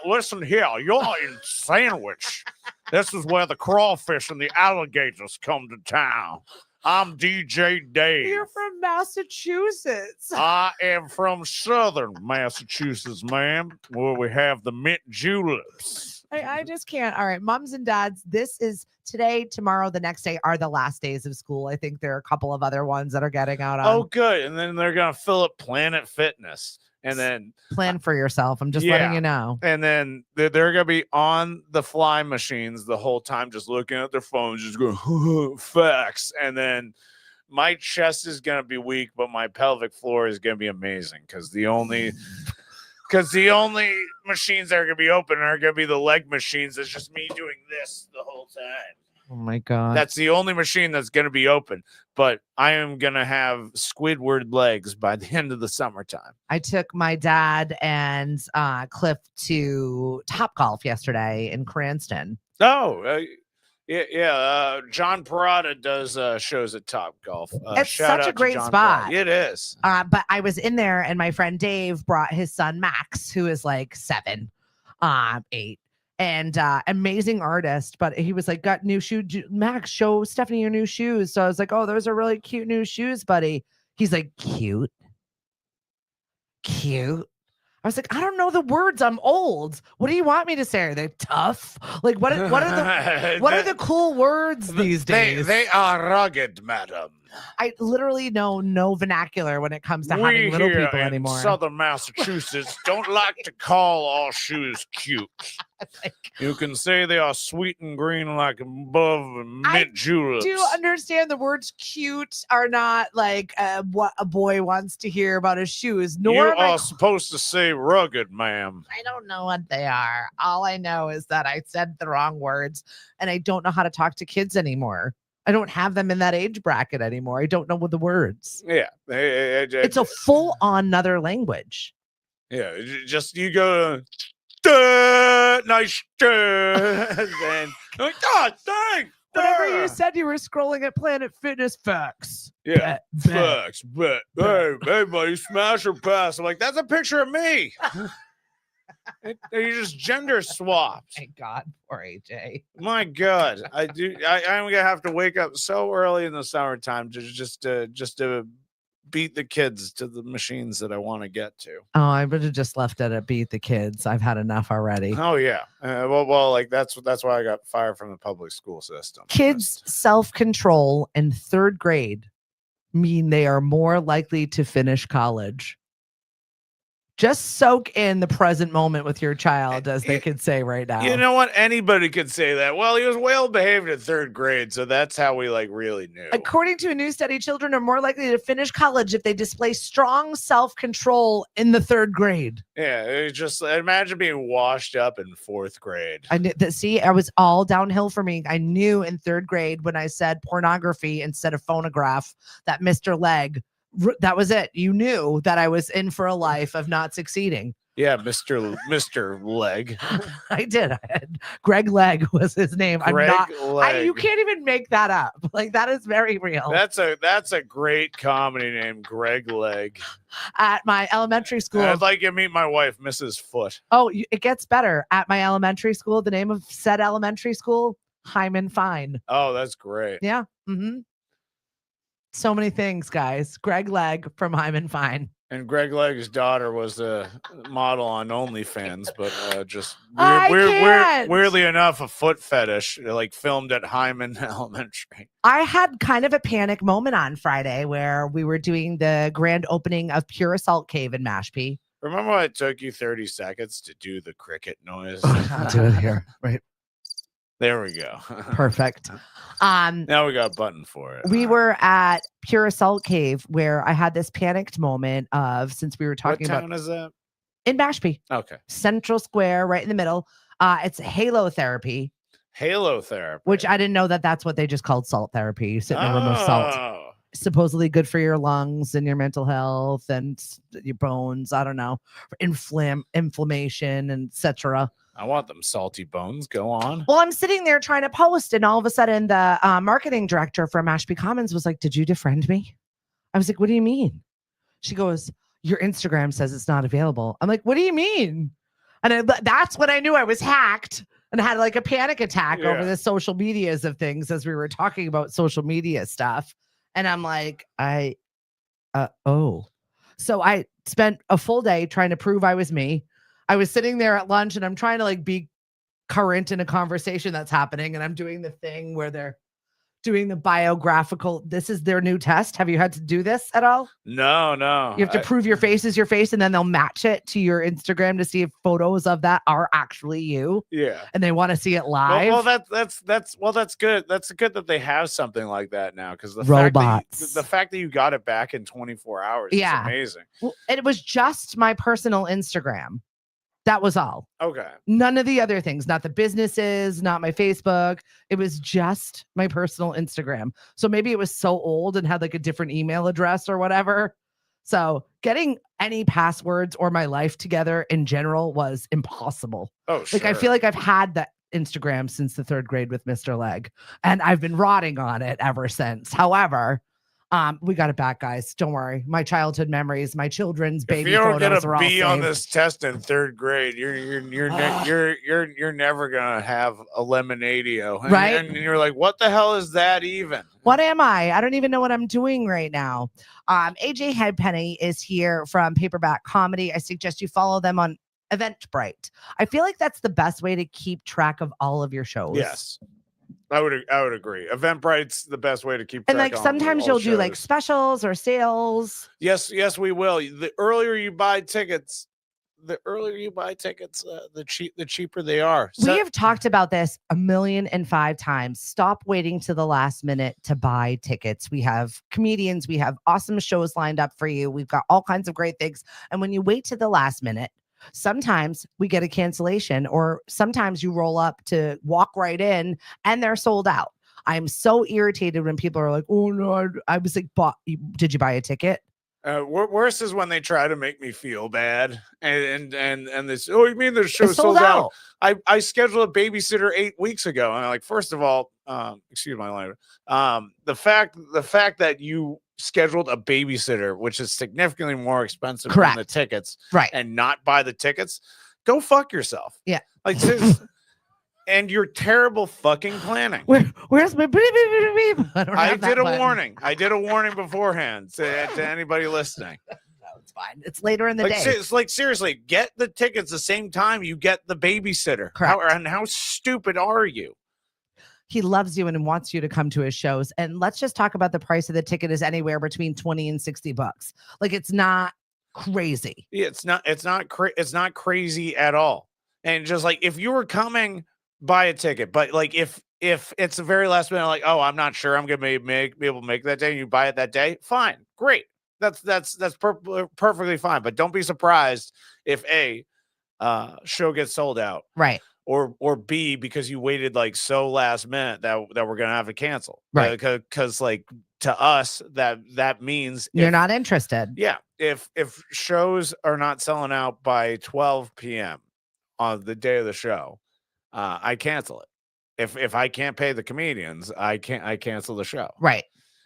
Speaker 2: Listen here, you're in Sandwich. This is where the crawfish and the alligators come to town. I'm DJ Dave.
Speaker 1: You're from Massachusetts.
Speaker 2: I am from southern Massachusetts, ma'am, where we have the mint juleps.
Speaker 1: I just can't. All right, moms and dads, this is today, tomorrow, the next day are the last days of school. I think there are a couple of other ones that are getting out on.
Speaker 2: Oh, good. And then they're going to fill up Planet Fitness. And then
Speaker 1: plan for yourself. I'm just letting you know. And
Speaker 2: then they're going to be on the fly machines the whole time, just looking at their phones, just going, facts. And then my chest is going to be weak, but my pelvic floor is going to be amazing because the only machines that are going to be open are going to be the leg machines. It's just me doing this the whole time.
Speaker 1: Oh my God.
Speaker 2: That's the only machine that's going to be open. But I am going to have Squidward legs by the end of the summertime.
Speaker 1: I took my dad and Cliff to Topgolf yesterday in Cranston.
Speaker 2: Oh, yeah. John Parada does shows at Topgolf.
Speaker 1: It's such a great spot.
Speaker 2: It is.
Speaker 1: But I was in there and my friend Dave brought his son Max, who is like 7, 8. And amazing artist, but he was like, got new shoe. Max, show Stephanie your new shoes. So I was like, oh, those are really cute new shoes, buddy. He's like, cute. I was like, I don't know the words. I'm old. What do you want me to say? Are they tough? Like, what are the cool words these days?
Speaker 2: They are rugged, madam.
Speaker 1: I literally know no vernacular when it comes to having little people anymore.
Speaker 2: Southern Massachusetts don't like to call all shoes cute. You can say they are sweet and green like above mint juleps.
Speaker 1: I do understand the words cute are not like what a boy wants to hear about his shoes.
Speaker 2: You are supposed to say rugged, ma'am.
Speaker 1: I don't know what they are. All I know is that I said the wrong words and I don't know how to talk to kids anymore. I don't have them in that age bracket anymore. I don't know what the words.
Speaker 2: Yeah.
Speaker 1: It's a full on another language.
Speaker 2: Yeah. Just you go, duh, nice, and like, God, thanks.
Speaker 1: Whatever you said, you were scrolling at Planet Fitness facts.
Speaker 2: Yeah,
Speaker 1: Bet.
Speaker 2: facts, but hey, buddy, smash or pass. I'm like, that's a picture of me. You just gender swapped.
Speaker 1: Thank God for AJ.
Speaker 2: My God, I'm gonna have to wake up so early in the summertime just to beat the kids to the machines that I want to get to.
Speaker 1: Oh, I would have just left it at beat the kids. I've had enough already.
Speaker 2: Oh yeah, well, like that's why I got fired from the public school system.
Speaker 1: Kids' self-control in 3rd grade mean they are more likely to finish college. Just soak in the present moment with your child, as they could say right now.
Speaker 2: You know what? Anybody could say that. Well, he was well behaved in 3rd grade, so that's how we like really knew.
Speaker 1: According to a new study, children are more likely to finish college if they display strong self-control in the 3rd grade.
Speaker 2: Yeah, it's just imagine being washed up in 4th grade.
Speaker 1: I knew that. See, I was all downhill for me. I knew in 3rd grade when I said pornography instead of phonograph that Mr. Leg. That was it. You knew that I was in for a life of not succeeding.
Speaker 2: Yeah, Mr. Leg.
Speaker 1: I did. Greg Leg was his name.
Speaker 2: Leg.
Speaker 1: You can't even make that up. Like, that is very real.
Speaker 2: That's a great comedy name, Greg Leg.
Speaker 1: At my elementary school.
Speaker 2: I'd like you to meet my wife, Mrs. Foot.
Speaker 1: Oh, it gets better. At my elementary school, the name of said elementary school, Hyman Fine.
Speaker 2: Oh, that's great.
Speaker 1: Yeah. Mm-hmm. So many things, guys. Greg Leg from Hyman Fine.
Speaker 2: And Greg Leg's daughter was a model on OnlyFans, but weirdly enough, a foot fetish, like filmed at Hyman Elementary.
Speaker 1: I had kind of a panic moment on Friday where we were doing the grand opening of Pure Assault Cave in Mashpee.
Speaker 2: Remember when it took you 30 seconds to do the cricket noise?
Speaker 1: I'll do it here. Right.
Speaker 2: There we go.
Speaker 1: Perfect.
Speaker 2: Now we got a button for it.
Speaker 1: We were at Pure Assault Cave where I had this panicked moment of, since we were talking about.
Speaker 2: What town is that?
Speaker 1: In Mashpee.
Speaker 2: Okay.
Speaker 1: Central Square, right in the middle. It's halo therapy.
Speaker 2: Halo therapy.
Speaker 1: Which I didn't know that's what they just called salt therapy. You sit in a room of salt. Supposedly good for your lungs and your mental health and your bones. I don't know. Inflammation and etc.
Speaker 2: I want them salty bones. Go on.
Speaker 1: Well, I'm sitting there trying to post, and all of a sudden the marketing director from Mashpee Commons was like, "Did you defriend me?" I was like, "What do you mean?" She goes, "Your Instagram says it's not available." I'm like, "What do you mean?" And that's when I knew I was hacked and had like a panic attack over the social medias of things as we were talking about social media stuff. And I'm like, So I spent a full day trying to prove I was me. I was sitting there at lunch and I'm trying to like be current in a conversation that's happening. And I'm doing the thing where they're doing the biographical. This is their new test. Have you had to do this at all?
Speaker 2: No.
Speaker 1: You have to prove your face is your face, and then they'll match it to your Instagram to see if photos of that are actually you.
Speaker 2: Yeah.
Speaker 1: And they want to see it live.
Speaker 2: Well, that's good. That's good that they have something like that now, because the fact that you got it back in 24 hours is amazing.
Speaker 1: Well, it was just my personal Instagram. That was all.
Speaker 2: Okay.
Speaker 1: None of the other things, not the businesses, not my Facebook. It was just my personal Instagram. So maybe it was so old and had like a different email address or whatever. So getting any passwords or my life together in general was impossible.
Speaker 2: Oh, sure.
Speaker 1: Like, I feel like I've had that Instagram since the 3rd grade with Mr. Leg, and I've been rotting on it ever since. However, we got it back, guys. Don't worry. My childhood memories, my children's baby photos are all saved.
Speaker 2: If you don't get a B on this test in 3rd grade, you're never gonna have a lemonadio,
Speaker 1: right?
Speaker 2: And you're like, what the hell is that even?
Speaker 1: What am I? I don't even know what I'm doing right now. AJ Hapenny is here from Paperback Comedy. I suggest you follow them on Eventbrite. I feel like that's the best way to keep track of all of your shows.
Speaker 2: Yes. I would agree. Eventbrite's the best way to keep track.
Speaker 1: And like sometimes you'll do like specials or sales.
Speaker 2: Yes, we will. The earlier you buy tickets, the cheaper they are.
Speaker 1: We have talked about this 1,000,005 times. Stop waiting to the last minute to buy tickets. We have comedians, we have awesome shows lined up for you. We've got all kinds of great things. And when you wait to the last minute, sometimes we get a cancellation, or sometimes you roll up to walk right in and they're sold out. I'm so irritated when people are like, oh no, I was like, did you buy a ticket?
Speaker 2: Worse is when they try to make me feel bad, and this. Oh, you mean the show
Speaker 1: It's sold
Speaker 2: sold out?
Speaker 1: out.
Speaker 2: I scheduled a babysitter 8 weeks ago, and I'm like, first of all, excuse my language. The fact that you scheduled a babysitter, which is significantly more expensive than the tickets,
Speaker 1: right,
Speaker 2: and not buy the tickets, go fuck yourself.
Speaker 1: Yeah,
Speaker 2: like. And your terrible fucking planning.
Speaker 1: Where's my beep?
Speaker 2: I did a warning. I did a warning beforehand to anybody listening.
Speaker 1: No, it's fine. It's later in the day.
Speaker 2: It's like, seriously, get the tickets the same time you get the babysitter.
Speaker 1: Correct.
Speaker 2: How stupid are you?
Speaker 1: He loves you and wants you to come to his shows. And let's just talk about the price of the ticket is anywhere between $20 and $60. Like, it's not crazy.
Speaker 2: Yeah, it's not crazy at all. And just like, if you were coming, buy a ticket. But like, if it's the very last minute, like, oh, I'm not sure I'm gonna be able to make that day, and you buy it that day, fine, great. That's perfectly fine. But don't be surprised if A, show gets sold out,
Speaker 1: right?
Speaker 2: Or B, because you waited like so last minute that we're gonna have to cancel,
Speaker 1: right?
Speaker 2: Because like, to us, that means
Speaker 1: you're not interested.
Speaker 2: Yeah, if shows are not selling out by 12 p.m. on the day of the show, I cancel it. If I can't pay the comedians, I cancel the show.
Speaker 1: Right.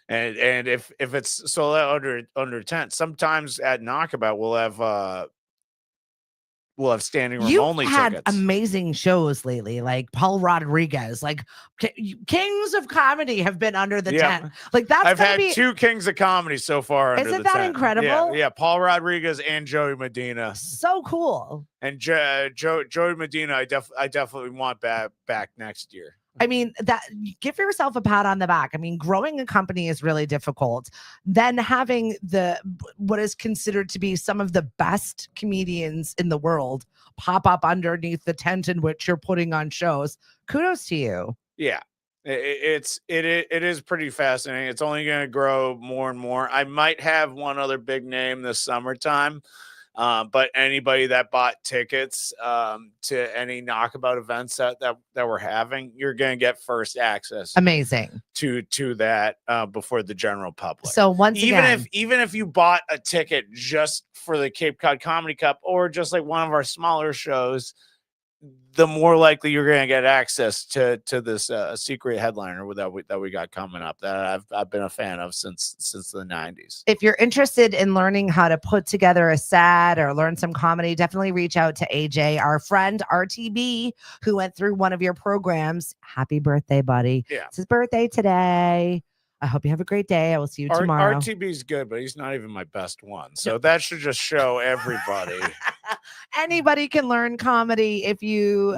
Speaker 2: And if it's sold out under 10, sometimes at Knockabout we'll have standing room only
Speaker 1: had
Speaker 2: tickets.
Speaker 1: Amazing shows lately, like Paul Rodriguez, like kings of comedy have been under the tent. Like,
Speaker 2: I've had 2 kings of comedy so far.
Speaker 1: Isn't that incredible?
Speaker 2: Yeah, Paul Rodriguez and Joey Medina.
Speaker 1: So cool.
Speaker 2: And Joey Medina, I definitely want back next year.
Speaker 1: I mean, that give yourself a pat on the back. I mean, growing a company is really difficult. Then having what is considered to be some of the best comedians in the world pop up underneath the tent in which you're putting on shows. Kudos to you.
Speaker 2: Yeah, it is pretty fascinating. It's only going to grow more and more. I might have one other big name this summertime. But anybody that bought tickets to any Knockabout events that we're having, you're going to get first access.
Speaker 1: Amazing.
Speaker 2: To that before the general public.
Speaker 1: So once
Speaker 2: again, even if you bought a ticket just for the Cape Cod Comedy Cup or just like one of our smaller shows, the more likely you're going to get access to this secret headliner that we got coming up that I've been a fan of since the 90s.
Speaker 1: If you're interested in learning how to put together a set or learn some comedy, definitely reach out to AJ, our friend RTB, who went through one of your programs. Happy birthday, buddy.
Speaker 2: Yeah.
Speaker 1: It's his birthday today. I hope you have a great day. I will see you tomorrow.
Speaker 2: RTB's good, but he's not even my best one. So that should just show everybody.
Speaker 1: Anybody can learn comedy if you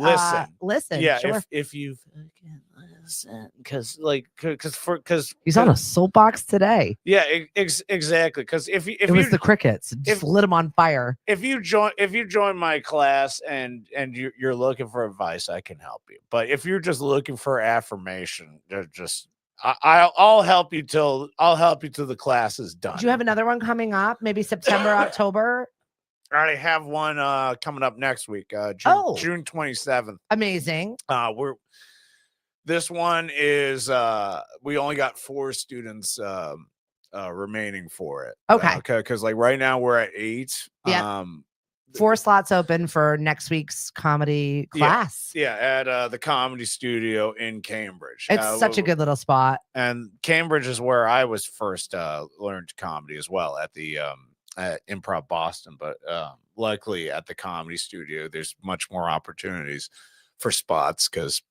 Speaker 1: listen.
Speaker 2: Yeah,
Speaker 1: sure.
Speaker 2: if you fucking listen, because
Speaker 1: he's on a soapbox today.
Speaker 2: Yeah, exactly. Because if
Speaker 1: it was the crickets, just lit him on fire.
Speaker 2: If you join my class and you're looking for advice, I can help you. But if you're just looking for affirmation, I'll help you till the class is done.
Speaker 1: Do you have another one coming up? Maybe September, October?
Speaker 2: I already have one coming up next week, June 27th.
Speaker 1: Amazing.
Speaker 2: This one is we only got 4 students remaining for it.
Speaker 1: Okay.
Speaker 2: Because like right now we're at 8.
Speaker 1: Yeah. 4 slots open for next week's comedy class.
Speaker 2: Yeah, at the Comedy Studio in Cambridge.
Speaker 1: It's such a good little spot.
Speaker 2: And Cambridge is where I was first learned comedy as well, at the at Improv Boston. But luckily at the Comedy Studio, there's much more opportunities for spots because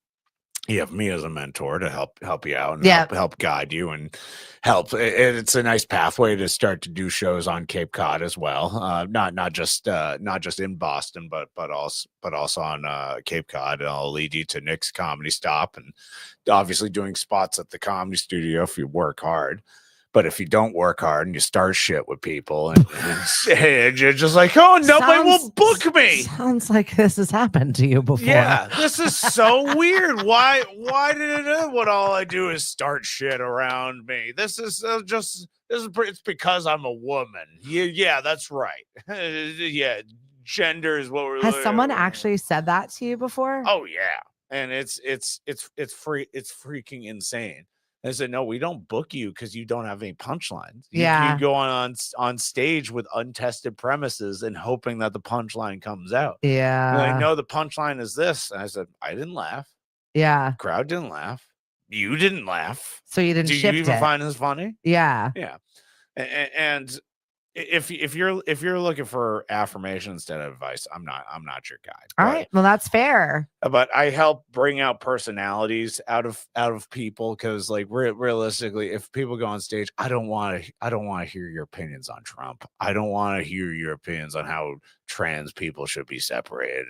Speaker 2: you have me as a mentor to help you out and help guide you and help. It's a nice pathway to start to do shows on Cape Cod as well. Not just in Boston, but also on Cape Cod. And I'll lead you to Nick's Comedy Stop and obviously doing spots at the Comedy Studio if you work hard. But if you don't work hard and you start shit with people and you're just like, oh, nobody will book me.
Speaker 1: Sounds like this has happened to you before.
Speaker 2: Yeah, this is so weird. Why did it? What all I do is start shit around me. This is it's because I'm a woman. Yeah, that's right. Yeah, gender is what we're.
Speaker 1: Has someone actually said that to you before?
Speaker 2: Oh yeah. and it's freaking insane. I said, no, we don't book you because you don't have any punchlines. You go on stage with untested premises and hoping that the punchline comes out.
Speaker 1: Yeah.
Speaker 2: And I know the punchline is this. And I said, I didn't laugh.
Speaker 1: Yeah.
Speaker 2: Crowd didn't laugh. You didn't laugh.
Speaker 1: So you didn't shift it.
Speaker 2: Do you even find this funny?
Speaker 1: Yeah.
Speaker 2: Yeah. And if you're looking for affirmation instead of advice, I'm not your guy.
Speaker 1: All right. Well, that's fair.
Speaker 2: But I help bring out personalities out of people, because like realistically, if people go on stage, I don't want to hear your opinions on Trump. I don't want to hear your opinions on how trans people should be separated.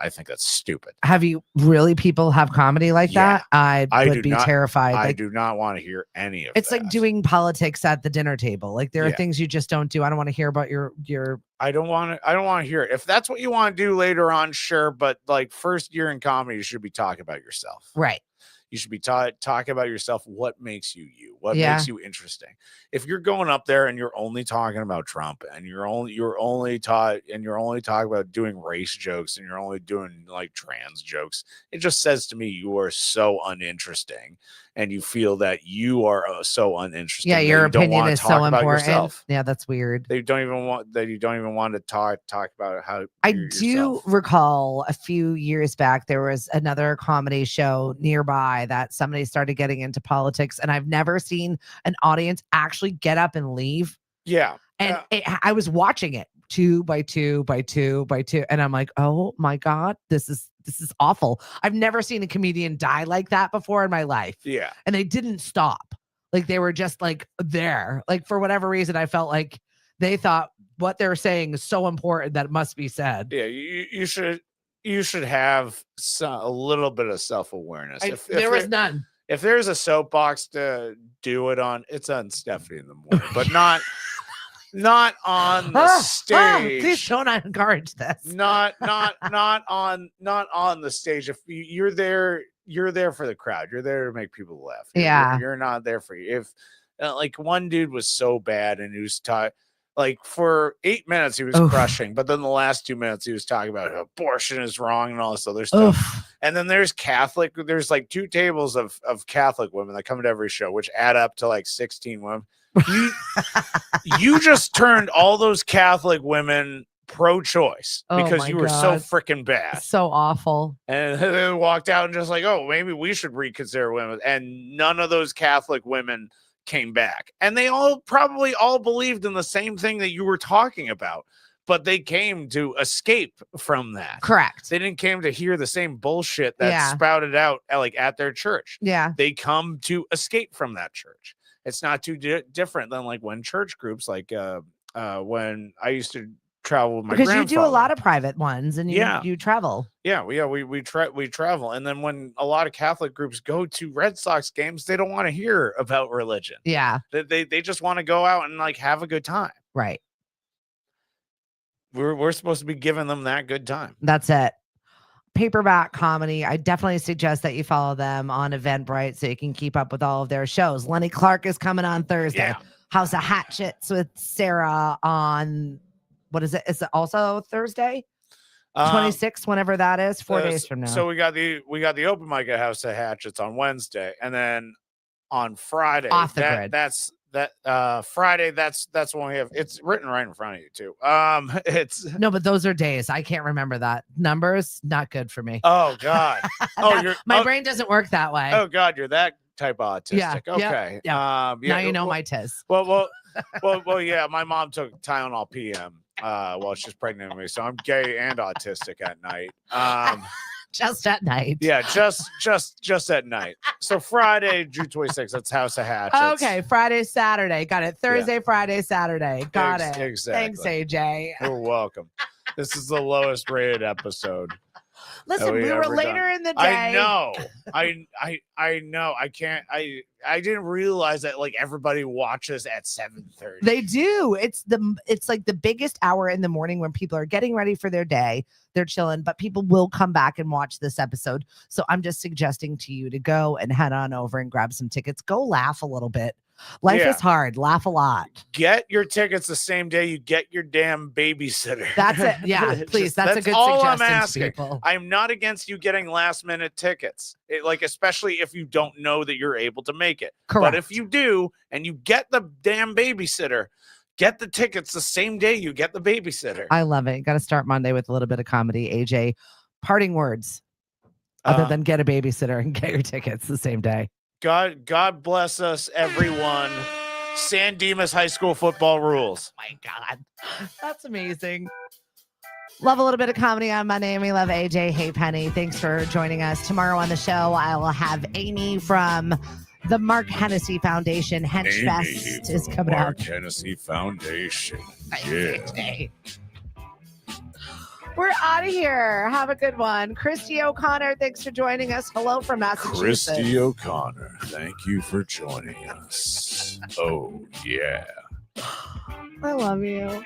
Speaker 2: I think that's stupid.
Speaker 1: Have you really people have comedy like that? I would be terrified.
Speaker 2: I do not want to hear any of
Speaker 1: it's
Speaker 2: that.
Speaker 1: Like doing politics at the dinner table. Like there are things you just don't do. I don't want to hear about your
Speaker 2: I don't want to hear it. If that's what you want to do later on, sure. But like first year in comedy, you should be talking about yourself.
Speaker 1: Right.
Speaker 2: You should be talking about yourself. What makes you you? What makes you interesting? If you're going up there and you're only talking about Trump, and you're only talking about doing race jokes, and you're only doing like trans jokes, it just says to me you are so uninteresting, and you feel that you are so uninteresting.
Speaker 1: Yeah, your opinion is so important.
Speaker 2: Yourself.
Speaker 1: Yeah, that's weird.
Speaker 2: You don't even want to talk about how
Speaker 1: I do recall a few years back there was another comedy show nearby that somebody started getting into politics, and I've never seen an audience actually get up and leave.
Speaker 2: Yeah.
Speaker 1: And I was watching it 2 by 2 by 2 by 2, and I'm like, oh my God, this is awful. I've never seen a comedian die like that before in my life.
Speaker 2: Yeah.
Speaker 1: And they didn't stop. Like they were just like there. Like for whatever reason, I felt like they thought what they're saying is so important that it must be said.
Speaker 2: Yeah, you should have a little bit of self-awareness. If
Speaker 1: there was none.
Speaker 2: If there's a soapbox to do it on, it's on Stephanie in the morning, but not on the stage.
Speaker 1: Please don't encourage this.
Speaker 2: Not on the stage. If you're there for the crowd. You're there to make people laugh. You're not there for you. If like one dude was so bad and he was like for 8 minutes he was crushing, but then the last 2 minutes he was talking about abortion is wrong and all this other stuff. And then there's like 2 tables of Catholic women that come to every show, which add up to like 16 women. You just turned all those Catholic women pro-choice because you were so freaking bad.
Speaker 1: So awful.
Speaker 2: And they walked out and just like, oh, maybe we should reconsider women. And none of those Catholic women came back. And they probably all believed in the same thing that you were talking about, but they came to escape from that.
Speaker 1: Correct.
Speaker 2: They didn't came to hear the same bullshit that sprouted out like at their church.
Speaker 1: Yeah.
Speaker 2: They come to escape from that church. It's not too different than like when church groups, like when I used to travel with my grandfather.
Speaker 1: Because you do a lot of private ones and you travel.
Speaker 2: Yeah, we travel. And then when a lot of Catholic groups go to Red Sox games, they don't want to hear about religion.
Speaker 1: Yeah.
Speaker 2: They just want to go out and like have a good time.
Speaker 1: Right.
Speaker 2: We're supposed to be giving them that good time.
Speaker 1: That's it. Paperback Comedy. I definitely suggest that you follow them on Eventbrite so you can keep up with all of their shows. Lenny Clark is coming on Thursday.
Speaker 2: Yeah.
Speaker 1: House of Hatchets with Sarah on, what is it? Is it also Thursday? 26th, whenever that is, 4 days from now.
Speaker 2: So we got the open mic at House of Hatchets on Wednesday, and then on Friday,
Speaker 1: off the grid.
Speaker 2: Friday. That's when we have. It's written right in front of you too. It's
Speaker 1: no, but those are days. I can't remember that. Numbers not good for me.
Speaker 2: Oh God.
Speaker 1: My brain doesn't work that way.
Speaker 2: Oh God, you're that type of autistic.
Speaker 1: Yeah.
Speaker 2: Okay.
Speaker 1: Yeah. Now you know my tiz.
Speaker 2: Well, yeah. My mom took Tylenol PM while she's pregnant with me, so I'm gay and autistic at night.
Speaker 1: Just at night.
Speaker 2: Yeah, just at night. So Friday, June 26th, that's House of Hatchets.
Speaker 1: Okay, Friday, Saturday. Got it. Thursday, Friday, Saturday. Got it.
Speaker 2: Exactly.
Speaker 1: Thanks, AJ.
Speaker 2: You're welcome. This is the lowest rated episode.
Speaker 1: Listen, we were later in the day.
Speaker 2: I know. I know. I can't. I didn't realize that like everybody watches at 7:30.
Speaker 1: They do. It's like the biggest hour in the morning when people are getting ready for their day. They're chilling, but people will come back and watch this episode. So I'm just suggesting to you to go and head on over and grab some tickets. Go laugh a little bit. Life
Speaker 2: Yeah.
Speaker 1: is hard. Laugh a lot.
Speaker 2: Get your tickets the same day you get your damn babysitter.
Speaker 1: That's it. Yeah, please. That's a good
Speaker 2: all I'm
Speaker 1: suggestion to
Speaker 2: asking.
Speaker 1: people.
Speaker 2: I'm not against you getting last minute tickets, especially if you don't know that you're able to make it.
Speaker 1: Correct.
Speaker 2: But if you do and you get the damn babysitter, get the tickets the same day you get the babysitter.
Speaker 1: I love it. Got to start Monday with a little bit of comedy. AJ, parting words other than get a babysitter and get your tickets the same day.
Speaker 2: God bless us, everyone. San Dimas High School football rules.
Speaker 1: Oh my God. That's amazing. Love a little bit of comedy on Monday, and we love AJ Hapenny. Thanks for joining us. Tomorrow on the show, I will have Amy from the Mark Hennessy Foundation. Henchfest is coming
Speaker 2: Mark
Speaker 1: up.
Speaker 2: Hennessy Foundation.
Speaker 1: Yeah. We're out of here. Have a good one. Christy O'Connor, thanks for joining us. Hello from Massachusetts.
Speaker 2: Christy O'Connor, thank you for joining us. Oh, yeah.
Speaker 1: I love you.